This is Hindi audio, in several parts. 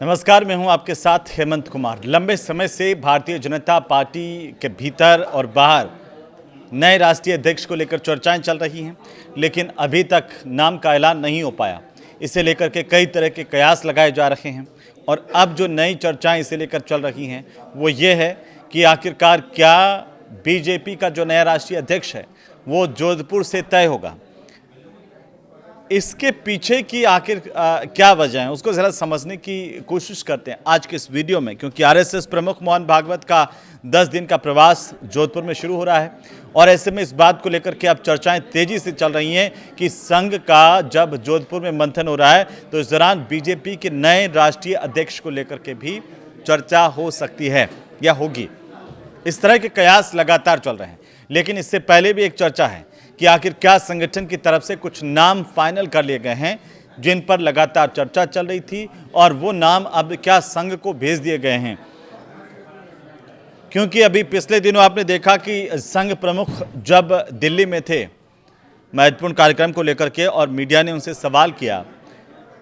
नमस्कार, मैं हूं आपके साथ हेमंत कुमार। लंबे समय से भारतीय जनता पार्टी के भीतर और बाहर नए राष्ट्रीय अध्यक्ष को लेकर चर्चाएं चल रही हैं, लेकिन अभी तक नाम का ऐलान नहीं हो पाया। इसे लेकर के कई तरह के कयास लगाए जा रहे हैं और अब जो नई चर्चाएं इसे लेकर चल रही हैं वो ये है कि आखिरकार क्या बीजेपी का जो नया राष्ट्रीय अध्यक्ष है वो जोधपुर से तय होगा। इसके पीछे की आखिर क्या वजह है उसको ज़रा समझने की कोशिश करते हैं आज के इस वीडियो में, क्योंकि आरएसएस प्रमुख मोहन भागवत का 10 दिन का प्रवास जोधपुर में शुरू हो रहा है और ऐसे में इस बात को लेकर के अब चर्चाएं तेजी से चल रही हैं कि संघ का जब जोधपुर में मंथन हो रहा है तो इस दौरान बीजेपी के नए राष्ट्रीय अध्यक्ष को लेकर के भी चर्चा हो सकती है या होगी। इस तरह के कयास लगातार चल रहे हैं, लेकिन इससे पहले भी एक चर्चा है कि आखिर क्या संगठन की तरफ से कुछ नाम फाइनल कर लिए गए हैं जिन पर लगातार चर्चा चल रही थी और वो नाम अब क्या संघ को भेज दिए गए हैं। क्योंकि अभी पिछले दिनों आपने देखा कि संघ प्रमुख जब दिल्ली में थे महत्वपूर्ण कार्यक्रम को लेकर के और मीडिया ने उनसे सवाल किया,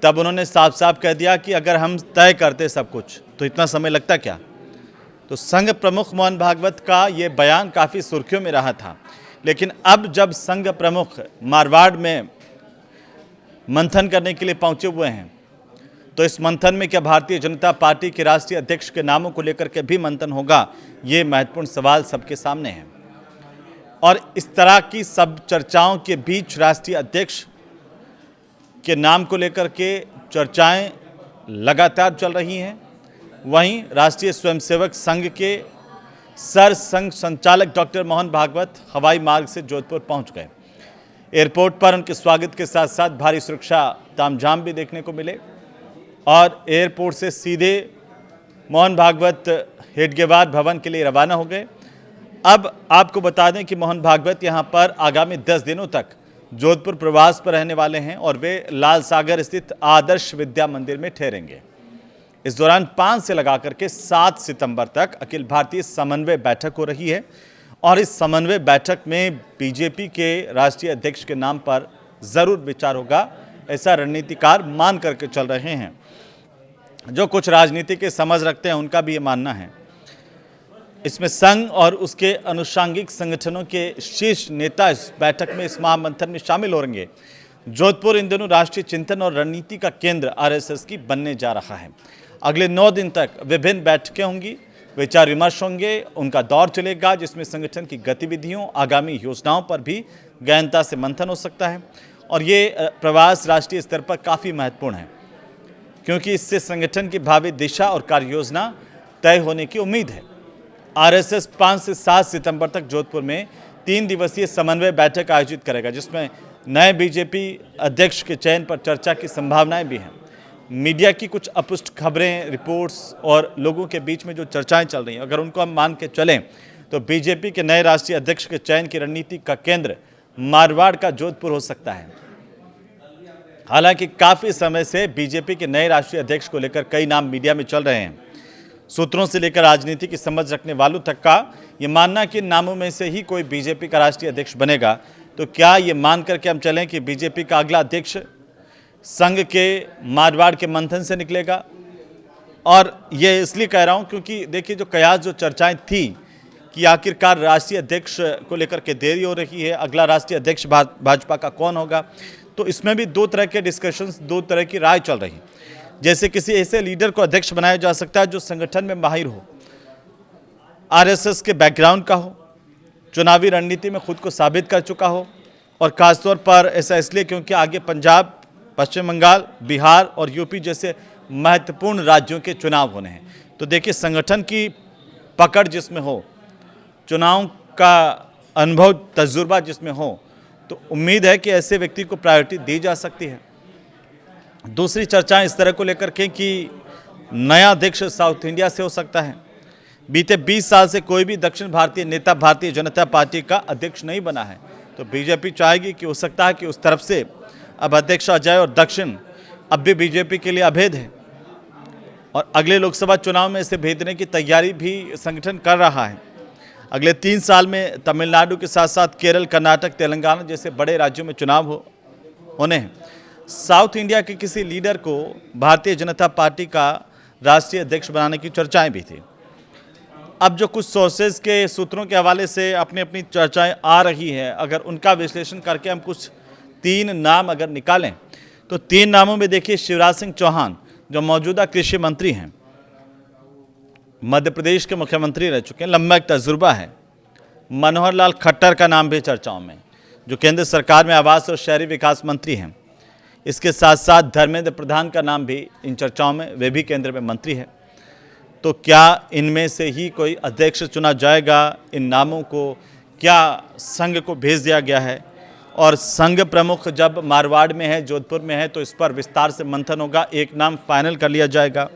तब उन्होंने साफ साफ कह दिया कि अगर हम तय करते सब कुछ तो इतना समय लगता क्या। तो संघ प्रमुख मोहन भागवत का ये बयान काफ़ी सुर्खियों में रहा था, लेकिन अब जब संघ प्रमुख मारवाड़ में मंथन करने के लिए पहुंचे हुए हैं तो इस मंथन में क्या भारतीय जनता पार्टी के राष्ट्रीय अध्यक्ष के नामों को लेकर के भी मंथन होगा, ये महत्वपूर्ण सवाल सबके सामने है। और इस तरह की सब चर्चाओं के बीच राष्ट्रीय अध्यक्ष के नाम को लेकर के चर्चाएं लगातार चल रही हैं। वहीं राष्ट्रीय स्वयंसेवक संघ के सर संघ संचालक डॉक्टर मोहन भागवत हवाई मार्ग से जोधपुर पहुंच गए। एयरपोर्ट पर उनके स्वागत के साथ साथ भारी सुरक्षा तामझाम भी देखने को मिले और एयरपोर्ट से सीधे मोहन भागवत हेडगेवार भवन के लिए रवाना हो गए। अब आपको बता दें कि मोहन भागवत यहां पर आगामी 10 दिनों तक जोधपुर प्रवास पर रहने वाले हैं और वे लाल सागर स्थित आदर्श विद्या मंदिर में ठहरेंगे। इस दौरान 5 से लगाकर के 7 सितंबर तक अखिल भारतीय समन्वय बैठक हो रही है और इस समन्वय बैठक में बीजेपी के राष्ट्रीय अध्यक्ष के नाम पर जरूर विचार होगा, ऐसा रणनीतिकार मान करके चल रहे हैं। जो कुछ राजनीति के समझ रखते हैं उनका भी ये मानना है। इसमें संघ और उसके अनुषांगिक संगठनों के शीर्ष नेता इस बैठक में, इस महामंथन में शामिल होंगे। जोधपुर इन दिनों राष्ट्रीय चिंतन और रणनीति का केंद्र आरएसएस की बनने जा रहा है। अगले 9 दिन तक विभिन्न बैठकें होंगी, विचार विमर्श होंगे, उनका दौर चलेगा जिसमें संगठन की गतिविधियों, आगामी योजनाओं पर भी गहनता से मंथन हो सकता है। और ये प्रवास राष्ट्रीय स्तर पर काफ़ी महत्वपूर्ण है क्योंकि इससे संगठन की भावी दिशा और कार्य योजना तय होने की उम्मीद है। आरएसएस 5 से 7 सितंबर तक जोधपुर में 3 दिवसीय समन्वय बैठक आयोजित करेगा जिसमें नए बीजेपी अध्यक्ष के चयन पर चर्चा की संभावनाएं भी हैं। मीडिया की कुछ अपुष्ट खबरें, रिपोर्ट्स और लोगों के बीच में जो चर्चाएं चल रही हैं, अगर उनको हम मान के चलें तो बीजेपी के नए राष्ट्रीय अध्यक्ष के चयन की रणनीति का केंद्र मारवाड़ का जोधपुर हो सकता है। हालांकि काफ़ी समय से बीजेपी के नए राष्ट्रीय अध्यक्ष को लेकर कई नाम मीडिया में चल रहे हैं। सूत्रों से लेकर राजनीति की समझ रखने वालों तक का ये मानना कि नामों में से ही कोई बीजेपी का राष्ट्रीय अध्यक्ष बनेगा। तो क्या ये मान करके हम चलें कि बीजेपी का अगला अध्यक्ष संघ के मारवाड़ के मंथन से निकलेगा? और ये इसलिए कह रहा हूँ क्योंकि देखिए जो कयास, जो चर्चाएं थी कि आखिरकार राष्ट्रीय अध्यक्ष को लेकर के देरी हो रही है, अगला राष्ट्रीय अध्यक्ष भाजपा का कौन होगा, तो इसमें भी 2 तरह के डिस्कशंस, 2 तरह की राय चल रही है। जैसे किसी ऐसे लीडर को अध्यक्ष बनाया जा सकता है जो संगठन में माहिर हो, आरएसएस के बैकग्राउंड का हो, चुनावी रणनीति में खुद को साबित कर चुका हो और खासतौर पर ऐसा इसलिए क्योंकि आगे पंजाब, पश्चिम बंगाल, बिहार और यूपी जैसे महत्वपूर्ण राज्यों के चुनाव होने हैं। तो देखिए संगठन की पकड़ जिसमें हो, चुनाव का अनुभव, तजुर्बा जिसमें हो, तो उम्मीद है कि ऐसे व्यक्ति को प्रायोरिटी दी जा सकती है। दूसरी चर्चाएं इस तरह को लेकर के कि नया अध्यक्ष साउथ इंडिया से हो सकता है। बीते 20 साल से कोई भी दक्षिण भारतीय नेता भारतीय जनता पार्टी का अध्यक्ष नहीं बना है, तो बीजेपी चाहेगी कि हो सकता है कि उस तरफ से अब अध्यक्ष आ जाए और दक्षिण अब भी बीजेपी के लिए अभेद है और अगले लोकसभा चुनाव में इसे भेजने की तैयारी भी संगठन कर रहा है। अगले 3 साल में तमिलनाडु के साथ साथ केरल, कर्नाटक, तेलंगाना जैसे बड़े राज्यों में चुनाव होने हैं। साउथ इंडिया के किसी लीडर को भारतीय जनता पार्टी का राष्ट्रीय अध्यक्ष बनाने की चर्चाएं भी थी। अब जो कुछ सोर्सेज के सूत्रों के हवाले से अपनी अपनी चर्चाएं आ रही हैं, अगर उनका विश्लेषण करके हम कुछ 3 नाम अगर निकालें तो 3 नामों में देखिए शिवराज सिंह चौहान जो मौजूदा कृषि मंत्री हैं, मध्य प्रदेश के मुख्यमंत्री रह चुके हैं, लंबा एक तजुर्बा है। मनोहर लाल खट्टर का नाम भी चर्चाओं में, जो केंद्र सरकार में आवास और शहरी विकास मंत्री हैं। इसके साथ साथ धर्मेंद्र प्रधान का नाम भी इन चर्चाओं में, वे भी केंद्र में मंत्री है। तो क्या इनमें से ही कोई अध्यक्ष चुना जाएगा? इन नामों को क्या संघ को भेज दिया गया है? और संघ प्रमुख जब मारवाड़ में है, जोधपुर में है, तो इस पर विस्तार से मंथन होगा, एक नाम फाइनल कर लिया जाएगा।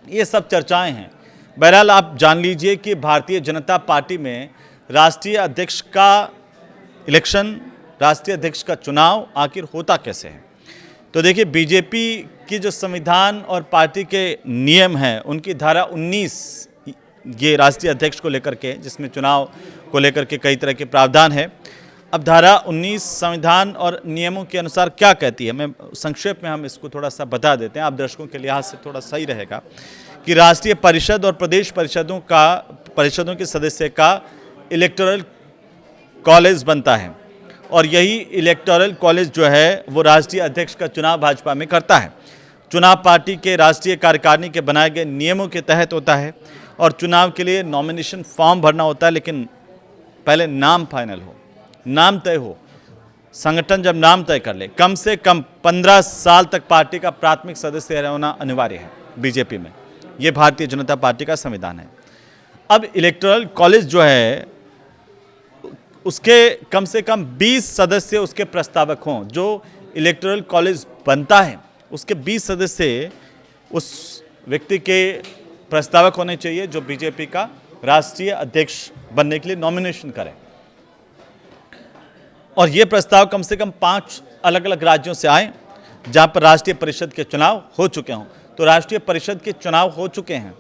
ये सब चर्चाएं हैं। बहरहाल आप जान लीजिए कि भारतीय जनता पार्टी में राष्ट्रीय अध्यक्ष का इलेक्शन, राष्ट्रीय अध्यक्ष का चुनाव आखिर होता कैसे है। तो देखिए, बीजेपी की जो संविधान और पार्टी के नियम हैं, उनकी धारा 19 ये राष्ट्रीय अध्यक्ष को लेकर के, जिसमें चुनाव को लेकर के कई तरह के प्रावधान है। अब धारा 19 संविधान और नियमों के अनुसार क्या कहती है, मैं संक्षेप में हम इसको थोड़ा सा बता देते हैं, आप दर्शकों के लिहाज से थोड़ा सही रहेगा कि राष्ट्रीय परिषद और प्रदेश परिषदों के सदस्य का इलेक्टोरल कॉलेज बनता है, और यही इलेक्टोरल कॉलेज जो है वो राष्ट्रीय अध्यक्ष का चुनाव भाजपा में करता है। चुनाव पार्टी के राष्ट्रीय कार्यकारिणी के बनाए गए नियमों के तहत होता है, और चुनाव के लिए नॉमिनेशन फॉर्म भरना होता है, लेकिन पहले नाम फाइनल हो, नाम तय हो। संगठन जब नाम तय कर ले, कम से कम 15 साल तक पार्टी का प्राथमिक सदस्य होना अनिवार्य है बीजेपी में। ये भारतीय जनता पार्टी का संविधान है। अब इलेक्टोरल कॉलेज जो है उसके कम से कम 20 सदस्य उसके प्रस्तावक हों। जो इलेक्टोरल कॉलेज बनता है उसके 20 सदस्य उस व्यक्ति के प्रस्तावक होने चाहिए जो बीजेपी का राष्ट्रीय अध्यक्ष बनने के लिए नॉमिनेशन करे। और ये प्रस्ताव कम से कम 5 अलग अलग राज्यों से आए जहां पर राष्ट्रीय परिषद के चुनाव हो चुके हों। तो राष्ट्रीय परिषद के चुनाव हो चुके हैं,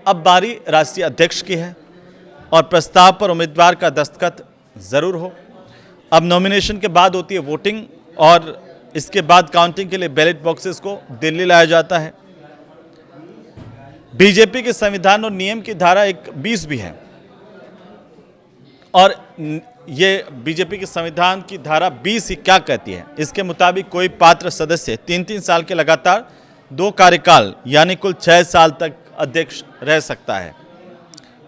अब बारी राष्ट्रीय अध्यक्ष की है, और प्रस्ताव पर उम्मीदवार का दस्तखत जरूर हो। अब नॉमिनेशन के बाद होती है वोटिंग, और इसके बाद काउंटिंग के लिए बैलेट बॉक्सेस को दिल्ली लाया जाता है। बीजेपी के संविधान और नियम की धारा 20 भी है, और ये बीजेपी के संविधान की धारा 20 ही क्या कहती है। इसके मुताबिक कोई पात्र सदस्य 3-3 साल के लगातार 2 कार्यकाल यानी कुल 6 साल तक अध्यक्ष रह सकता है।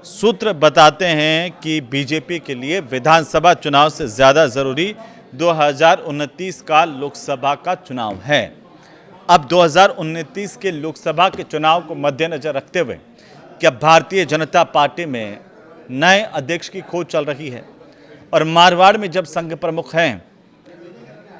सूत्र बताते हैं कि बीजेपी के लिए विधानसभा चुनाव से ज़्यादा ज़रूरी 2029 का लोकसभा का चुनाव है। अब 2029 के लोकसभा के चुनाव को मद्देनजर रखते हुए क्या भारतीय जनता पार्टी में नए अध्यक्ष की खोज चल रही है, और मारवाड़ में जब संघ प्रमुख हैं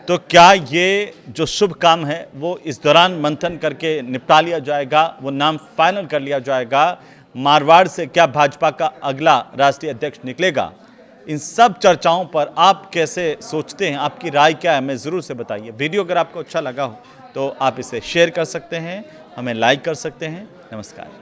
तो क्या ये जो शुभ काम है वो इस दौरान मंथन करके निपटा लिया जाएगा, वो नाम फाइनल कर लिया जाएगा। मारवाड़ से क्या भाजपा का अगला राष्ट्रीय अध्यक्ष निकलेगा? इन सब चर्चाओं पर आप कैसे सोचते हैं, आपकी राय क्या है, हमें ज़रूर से बताइए। वीडियो अगर आपको अच्छा लगा हो तो आप इसे शेयर कर सकते हैं, हमें लाइक कर सकते हैं। नमस्कार।